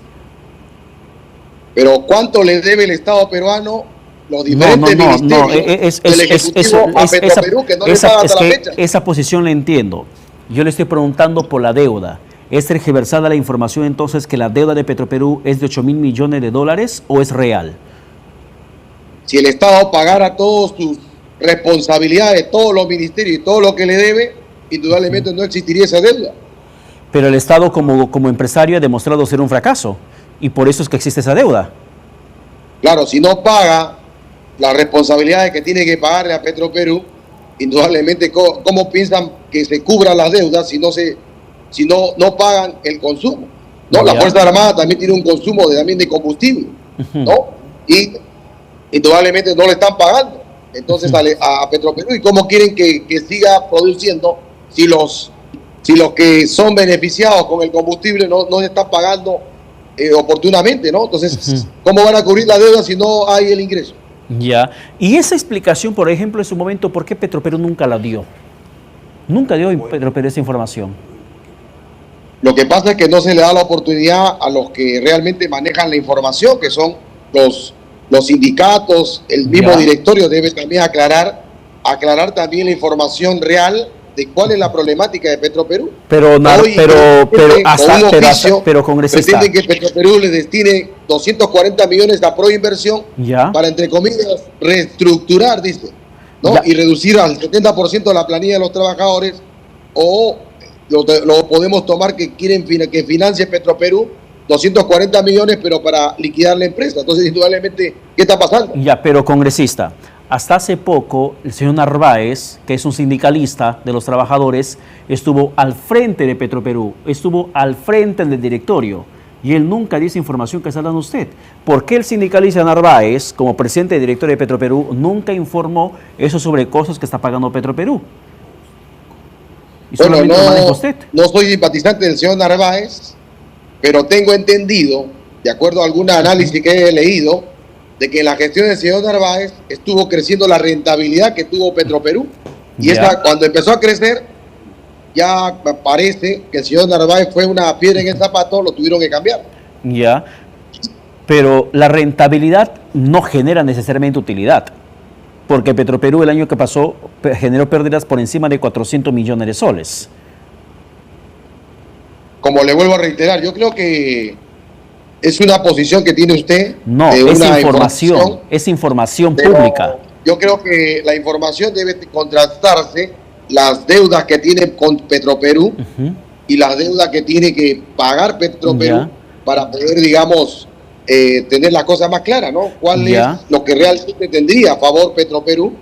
Pero ¿cuánto le debe el Estado peruano, los diferentes ministerios del Ejecutivo a Petroperú, que no le pagan hasta la fecha? Esa posición la entiendo. Yo le estoy preguntando por la deuda. ¿Es tergiversada la información entonces que la deuda de Petroperú es de 8.000 millones de dólares o es real? Si el Estado pagara todas sus responsabilidades, todos los ministerios y todo lo que le debe, indudablemente no existiría esa deuda. Pero el Estado como empresario ha demostrado ser un fracaso y por eso es que existe esa deuda. Claro, si no paga las responsabilidades que tiene que pagarle a Petroperú, indudablemente, ¿cómo piensan que se cubran las deudas si no pagan el consumo? ¿No? La Fuerza Armada también tiene un consumo también de combustible, ¿no? Y indudablemente no le están pagando entonces a Petroperú. ¿Y cómo quieren que siga produciendo si los que son beneficiados con el combustible no se están pagando oportunamente, ¿no? Entonces, ¿cómo van a cubrir la deuda si no hay el ingreso? Ya. Y esa explicación, por ejemplo, en su momento, ¿por qué Petroperú nunca la dio? Nunca dio Petroperú esa información. Lo que pasa es que no se le da la oportunidad a los que realmente manejan la información, que son los sindicatos. El mismo directorio debe también aclarar también la información real de cuál es la problemática de Petroperú. Pero congresista, pretenden que Petroperú le destine 240 millones a Proinversión para, entre comillas, reestructurar, dice, ¿no? Y reducir al 70% de la planilla de los trabajadores, o lo podemos tomar que quieren que financie Petroperú 240 millones, pero para liquidar la empresa. Entonces, indudablemente, ¿qué está pasando? Ya, pero congresista, hasta hace poco, el señor Narváez, que es un sindicalista de los trabajadores, estuvo al frente de Petroperú, estuvo al frente del directorio, y él nunca dio esa información que está dando usted. ¿Por qué el sindicalista Narváez, como presidente y director de Petroperú, nunca informó eso sobre costos que está pagando Petroperú? Y bueno, no soy simpatizante del señor Narváez, pero tengo entendido, de acuerdo a algún análisis que he leído, de que en la gestión del señor Narváez estuvo creciendo la rentabilidad que tuvo Petroperú. Y cuando empezó a crecer, ya parece que el señor Narváez fue una piedra en el zapato, lo tuvieron que cambiar. Ya, pero la rentabilidad no genera necesariamente utilidad, porque Petroperú el año que pasó generó pérdidas por encima de 400 millones de soles. Como le vuelvo a reiterar, yo creo que es una posición que tiene usted. No, es información pública. Yo creo que la información debe contrastarse, las deudas que tiene con Petroperú y las deudas que tiene que pagar Petroperú para poder, digamos, tener la cosa más clara, ¿no? ¿Cuál es lo que realmente tendría a favor Petroperú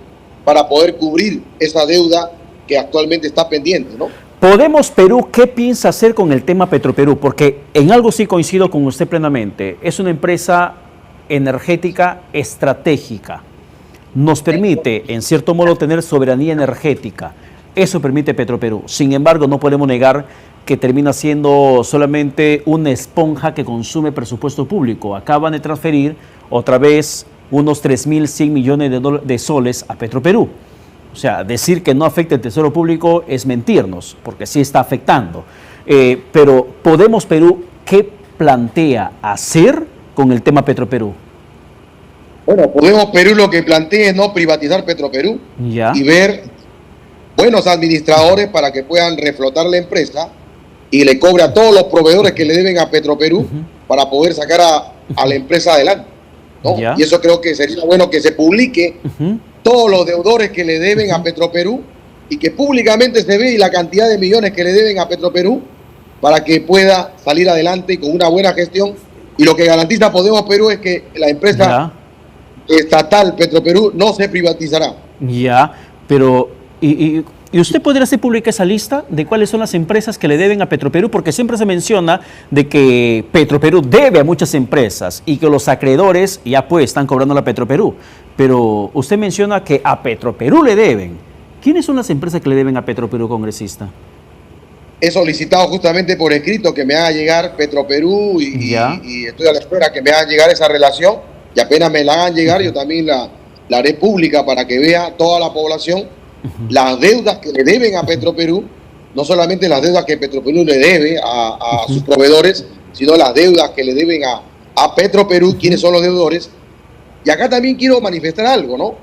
para poder cubrir esa deuda que actualmente está pendiente, ¿no? Podemos Perú, ¿qué piensa hacer con el tema Petroperú? Porque en algo sí coincido con usted plenamente. Es una empresa energética estratégica. Nos permite, en cierto modo, tener soberanía energética. Eso permite Petroperú. Sin embargo, no podemos negar que termina siendo solamente una esponja que consume presupuesto público. Acaban de transferir otra vez unos 3.100 millones de soles a Petroperú. O sea, decir que no afecta el tesoro público es mentirnos, porque sí está afectando. Pero Podemos Perú, ¿qué plantea hacer con el tema Petroperú? Bueno, Podemos Perú lo que plantea es no privatizar Petroperú y ver buenos administradores para que puedan reflotar la empresa y le cobre a todos los proveedores que le deben a Petroperú para poder sacar a la empresa adelante, ¿no? Y eso creo que sería bueno que se publique todos los deudores que le deben a Petroperú y que públicamente se ve la cantidad de millones que le deben a Petroperú para que pueda salir adelante y con una buena gestión. Y lo que garantiza Podemos Perú es que la empresa estatal Petroperú no se privatizará. Pero ¿y usted podría hacer pública esa lista de cuáles son las empresas que le deben a Petroperú? Porque siempre se menciona de que Petroperú debe a muchas empresas y que los acreedores ya pues están cobrando a Petroperú. Pero usted menciona que a Petroperú le deben. ¿Quiénes son las empresas que le deben a Petroperú, congresista? He solicitado justamente por escrito que me haga llegar Petroperú y estoy a la espera que me hagan llegar esa relación y apenas me la hagan llegar yo también la haré pública para que vea toda la población las deudas que le deben a Petroperú, no solamente las deudas que Petroperú le debe a sus proveedores, sino las deudas que le deben a Petroperú, quiénes son los deudores. Y acá también quiero manifestar algo, ¿no?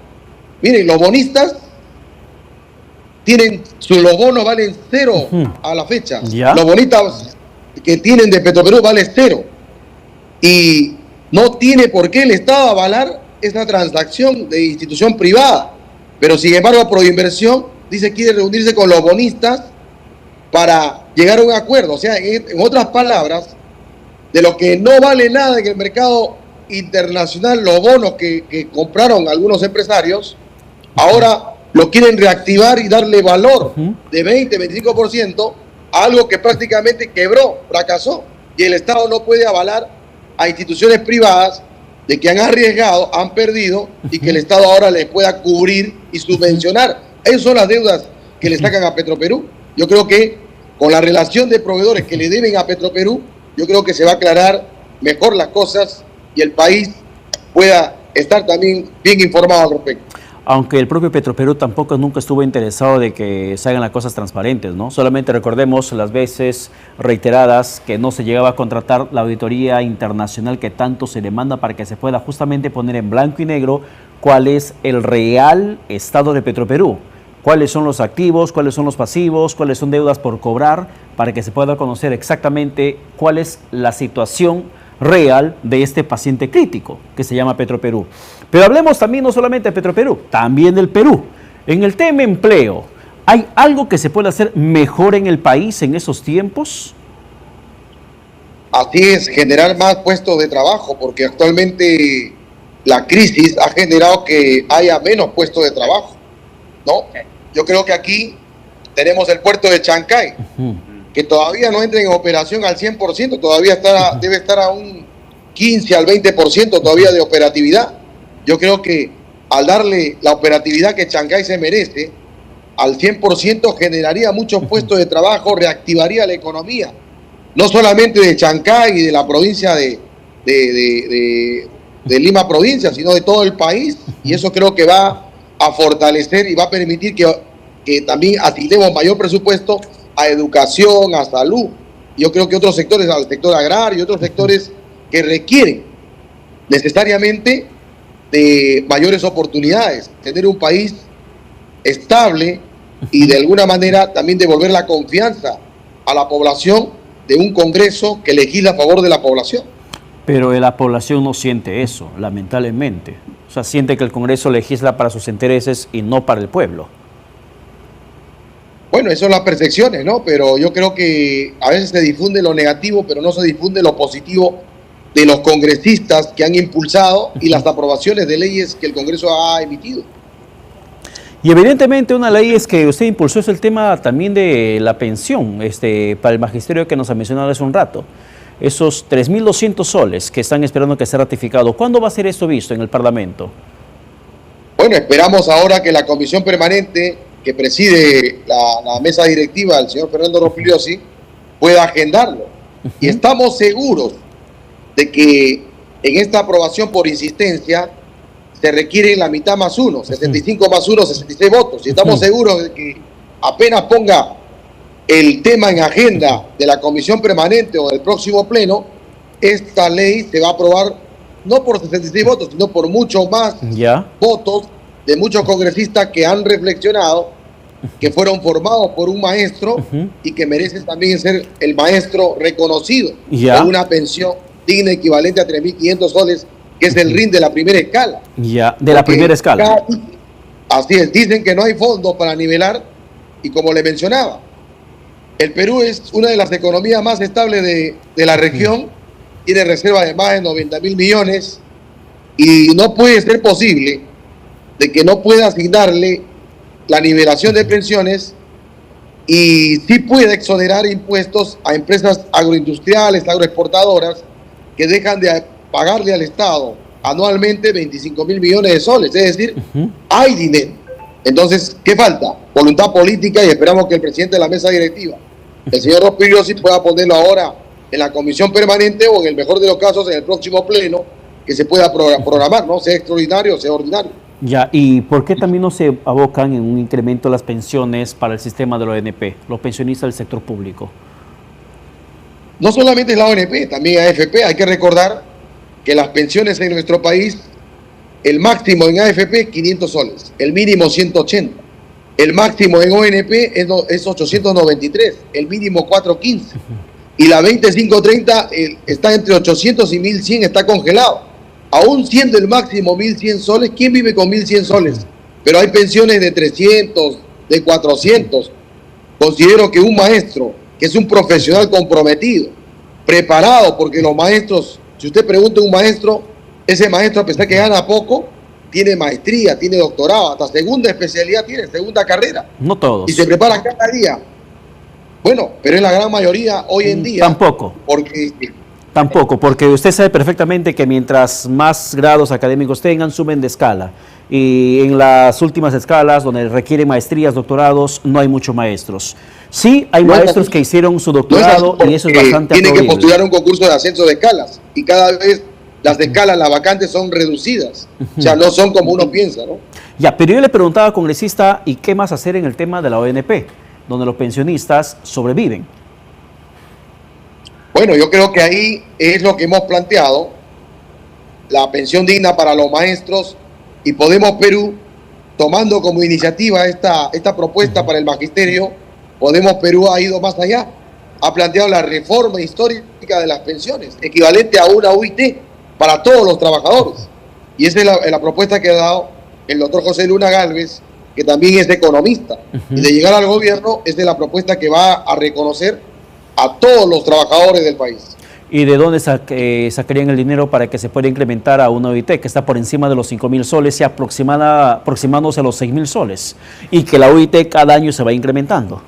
Miren, los bonistas los bonos valen cero a la fecha. Los bonistas que tienen de Petroperú valen cero. Y no tiene por qué el Estado avalar esa transacción de institución privada. Pero sin embargo, Proinversión dice que quiere reunirse con los bonistas para llegar a un acuerdo. O sea, en otras palabras, de lo que no vale nada en el mercado internacional, los bonos que compraron algunos empresarios, ahora lo quieren reactivar y darle valor de 20-25% a algo que prácticamente quebró, fracasó. Y el Estado no puede avalar a instituciones privadas de que han arriesgado, han perdido y que el Estado ahora les pueda cubrir y subvencionar. Esas son las deudas que le sacan a Petroperú. Yo creo que con la relación de proveedores que le deben a Petroperú, yo creo que se va a aclarar mejor las cosas y el país pueda estar también bien informado al respecto. Aunque el propio Petroperú tampoco nunca estuvo interesado de que se hagan las cosas transparentes, ¿no? Solamente recordemos las veces reiteradas que no se llegaba a contratar la auditoría internacional que tanto se demanda para que se pueda justamente poner en blanco y negro cuál es el real estado de Petroperú, cuáles son los activos, cuáles son los pasivos, cuáles son deudas por cobrar, para que se pueda conocer exactamente cuál es la situación real de este paciente crítico que se llama Petroperú. Pero hablemos también no solamente de Petroperú, también del Perú. En el tema empleo, ¿hay algo que se puede hacer mejor en el país en esos tiempos? Así es, generar más puestos de trabajo, porque actualmente la crisis ha generado que haya menos puestos de trabajo, ¿no? Yo creo que aquí tenemos el puerto de Chancay, que todavía no entra en operación al 100%, todavía debe estar a un 15 al 20% todavía de operatividad. Yo creo que al darle la operatividad que Chancay se merece, al 100% generaría muchos puestos de trabajo, reactivaría la economía, no solamente de Chancay y de la provincia de Lima provincia, sino de todo el país, y eso creo que va a fortalecer y va a permitir que también asignemos mayor presupuesto a educación, a salud. Yo creo que otros sectores, al sector agrario y otros sectores que requieren necesariamente de mayores oportunidades, tener un país estable y de alguna manera también devolver la confianza a la población de un Congreso que legisla a favor de la población. Pero la población no siente eso, lamentablemente. O sea, siente que el Congreso legisla para sus intereses y no para el pueblo. Bueno, eso son las percepciones, ¿no? Pero yo creo que a veces se difunde lo negativo, pero no se difunde lo positivo de los congresistas que han impulsado y las aprobaciones de leyes que el Congreso ha emitido. Y evidentemente una ley es que usted impulsó es el tema también de la pensión para el magisterio que nos ha mencionado hace un rato. Esos 3.200 soles que están esperando que sea ratificado. ¿Cuándo va a ser esto visto en el Parlamento? Bueno, esperamos ahora que la comisión permanente que preside la mesa directiva, el señor Fernando Rospigliosi, pueda agendarlo. Y estamos seguros de que en esta aprobación por insistencia se requiere la mitad más uno, 65 más 1, 66 votos. Y estamos seguros de que apenas ponga el tema en agenda de la comisión permanente o del próximo pleno, esta ley se va a aprobar no por 66 votos, sino por mucho más votos de muchos congresistas que han reflexionado, que fueron formados por un maestro y que merecen también ser el maestro reconocido con una pensión digna equivalente a 3.500 soles, que es el RIN de la primera escala. De la primera escala. Así es, dicen que no hay fondos para nivelar y como le mencionaba, el Perú es una de las economías más estables de la región, tiene reservas de más de 90.000 millones y no puede ser posible de que no pueda asignarle la nivelación de pensiones y sí puede exonerar impuestos a empresas agroindustriales, agroexportadoras que dejan de pagarle al Estado anualmente 25.000 millones de soles, es decir, hay dinero. Entonces, ¿qué falta? Voluntad política y esperamos que el presidente de la mesa directiva, el señor Rospigliosi, pueda ponerlo ahora en la comisión permanente o en el mejor de los casos en el próximo pleno que se pueda programar, ¿no? Sea extraordinario o sea ordinario. ¿Y por qué también no se abocan en un incremento de las pensiones para el sistema de la ONP, los pensionistas del sector público? No solamente es la ONP, también AFP. Hay que recordar que las pensiones en nuestro país, el máximo en AFP es 500 soles, el mínimo 180. El máximo en ONP es 893, el mínimo 415. Y la 2530 está entre 800 y 1100, está congelado. Aún siendo el máximo 1.100 soles, ¿quién vive con 1.100 soles? Pero hay pensiones de 300, de 400. Considero que un maestro, que es un profesional comprometido, preparado, porque los maestros, si usted pregunta a un maestro, ese maestro, a pesar que gana poco, tiene maestría, tiene doctorado, hasta segunda especialidad tiene, segunda carrera. No todos. Y se prepara cada día. Bueno, pero es la gran mayoría hoy en día. Tampoco, porque usted sabe perfectamente que mientras más grados académicos tengan, suben de escala. Y en las últimas escalas, donde requieren maestrías, doctorados, no hay muchos maestros. Sí, hay maestros que hicieron su doctorado y eso es bastante tienen aplaudible. Que postular un concurso de ascenso de escalas y cada vez las escalas, las vacantes son reducidas. O sea, no son como uno piensa, ¿no? Pero yo le preguntaba, congresista, ¿y qué más hacer en el tema de la ONP, donde los pensionistas sobreviven? Bueno, yo creo que ahí es lo que hemos planteado, la pensión digna para los maestros, y Podemos Perú, tomando como iniciativa esta propuesta para el magisterio, Podemos Perú ha ido más allá, ha planteado la reforma histórica de las pensiones, equivalente a una UIT para todos los trabajadores. Y esa es la propuesta que ha dado el doctor José Luna Gálvez, que también es economista. Y de llegar al gobierno, esa es la propuesta que va a reconocer a todos los trabajadores del país. ¿Y de dónde sacarían el dinero para que se pueda incrementar a una OIT que está por encima de los 5.000 soles y aproximándose a los 6.000 soles? Y que la OIT cada año se va incrementando.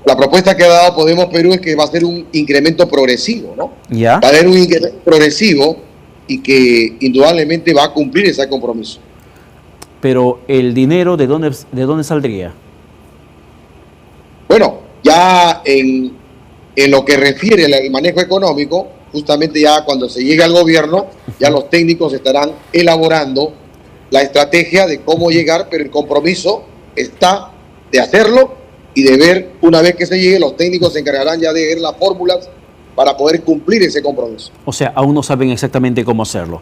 La propuesta que ha dado Podemos Perú es que va a ser un incremento progresivo, ¿no? Va a haber un incremento progresivo y que indudablemente va a cumplir ese compromiso. Pero el dinero, ¿de dónde saldría? Bueno, ya en lo que refiere al manejo económico, justamente ya cuando se llegue al gobierno, ya los técnicos estarán elaborando la estrategia de cómo llegar, pero el compromiso está de hacerlo y de ver, una vez que se llegue, los técnicos se encargarán ya de ver las fórmulas para poder cumplir ese compromiso. O sea, aún no saben exactamente cómo hacerlo.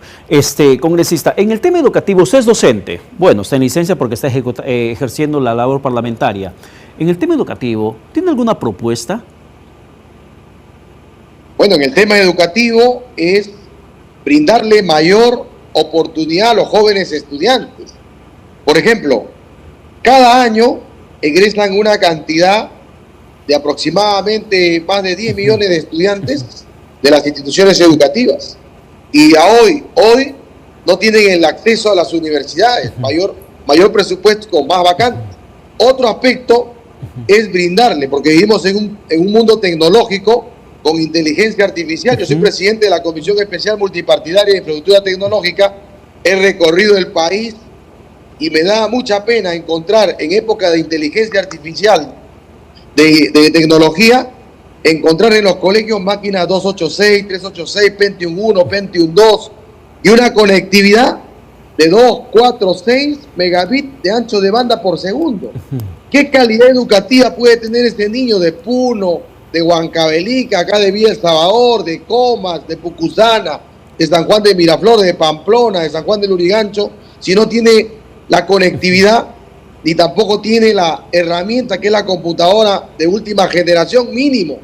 Congresista, en el tema educativo, usted es docente. Bueno, está en licencia porque está ejerciendo la labor parlamentaria. En el tema educativo, ¿tiene alguna propuesta? Bueno, en el tema educativo es brindarle mayor oportunidad a los jóvenes estudiantes. Por ejemplo, cada año egresan una cantidad de aproximadamente más de 10 millones de estudiantes de las instituciones educativas. Y hoy no tienen el acceso a las universidades, mayor presupuesto con más vacantes. Otro aspecto es brindarle, porque vivimos en un mundo tecnológico con inteligencia artificial. Yo soy presidente de la Comisión Especial Multipartidaria de Infraestructura Tecnológica, he recorrido el país y me da mucha pena encontrar en época de inteligencia artificial, de tecnología, encontrar en los colegios máquinas 286, 386, Pentium 1, Pentium 2 y una conectividad de 2, 4, 6 megabits de ancho de banda por segundo. ¿Qué calidad educativa puede tener este niño de Puno, de Huancavelica, acá de Villa El Salvador, de Comas, de Pucusana, de San Juan de Miraflores, de Pamplona, de San Juan de Lurigancho, si no tiene la conectividad ni tampoco tiene la herramienta que es la computadora de última generación mínimo?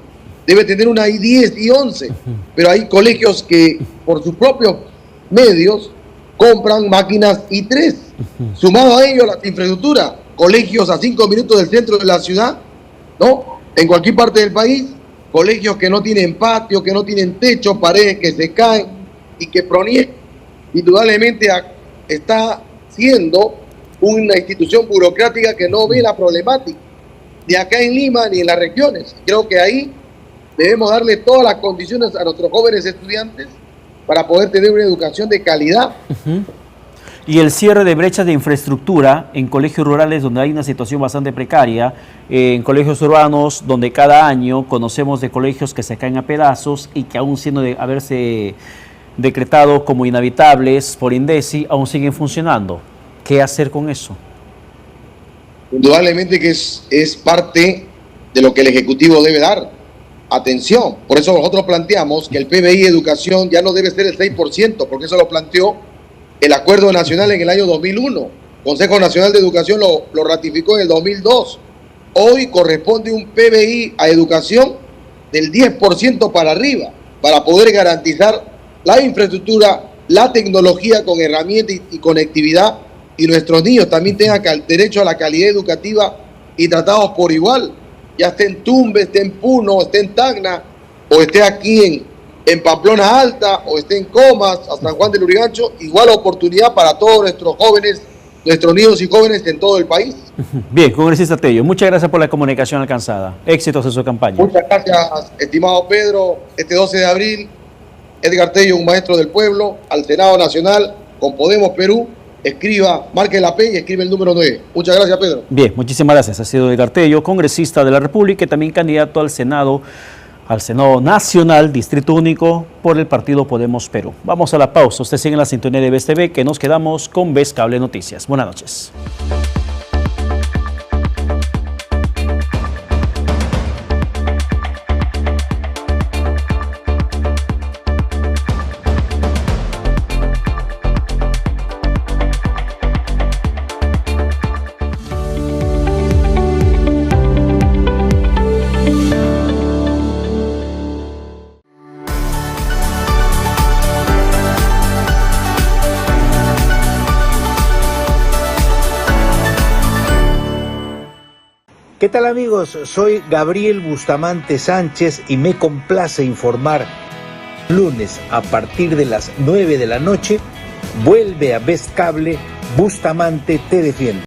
Debe tener una i10, i11, pero hay colegios que por sus propios medios compran máquinas i3. Sumado a ello, la infraestructura, colegios a 5 minutos del centro de la ciudad, ¿no? En cualquier parte del país, colegios que no tienen patio, que no tienen techo, paredes que se caen y que PRONIEC indudablemente está siendo una institución burocrática que no ve la problemática ni acá en Lima ni en las regiones. Creo que ahí debemos darle todas las condiciones a nuestros jóvenes estudiantes para poder tener una educación de calidad. Y el cierre de brechas de infraestructura en colegios rurales donde hay una situación bastante precaria, en colegios urbanos donde cada año conocemos de colegios que se caen a pedazos y que aún siendo de haberse decretado como inhabitables por INDECI, aún siguen funcionando. ¿Qué hacer con eso? Indudablemente que es parte de lo que el Ejecutivo debe dar atención. Por eso nosotros planteamos que el PBI Educación ya no debe ser el 6%, porque eso lo planteó el Acuerdo Nacional en el año 2001. Consejo Nacional de Educación lo ratificó en el 2002. Hoy corresponde un PBI a educación del 10% para arriba, para poder garantizar la infraestructura, la tecnología con herramientas y conectividad, y nuestros niños también tengan derecho a la calidad educativa y tratados por igual, ya esté en Tumbes, esté en Puno, esté en Tacna, o esté aquí en Pamplona Alta, o esté en Comas, a San Juan de Lurigancho. Igual oportunidad para todos nuestros jóvenes, nuestros niños y jóvenes en todo el país. Bien, congresista Tello, muchas gracias por la comunicación alcanzada. Éxitos en su campaña. Muchas gracias, estimado Pedro. Este 12 de abril, Edgar Tello, un maestro del pueblo, al Senado Nacional con Podemos Perú. Escriba, marque la P y escribe el número 9. Muchas gracias, Pedro. Bien, muchísimas gracias. Ha sido Edgar Tello, congresista de la República y también candidato al Senado Nacional, Distrito Único, por el partido Podemos Perú. Vamos a la pausa. Usted sigue en la sintonía de Ves TV, que nos quedamos con Ves Cable Noticias. Buenas noches. ¿Qué tal, amigos? Soy Gabriel Bustamante Sánchez y me complace informar. Lunes a partir de las 9 de la noche vuelve a Ves Cable Bustamante Te Defiende.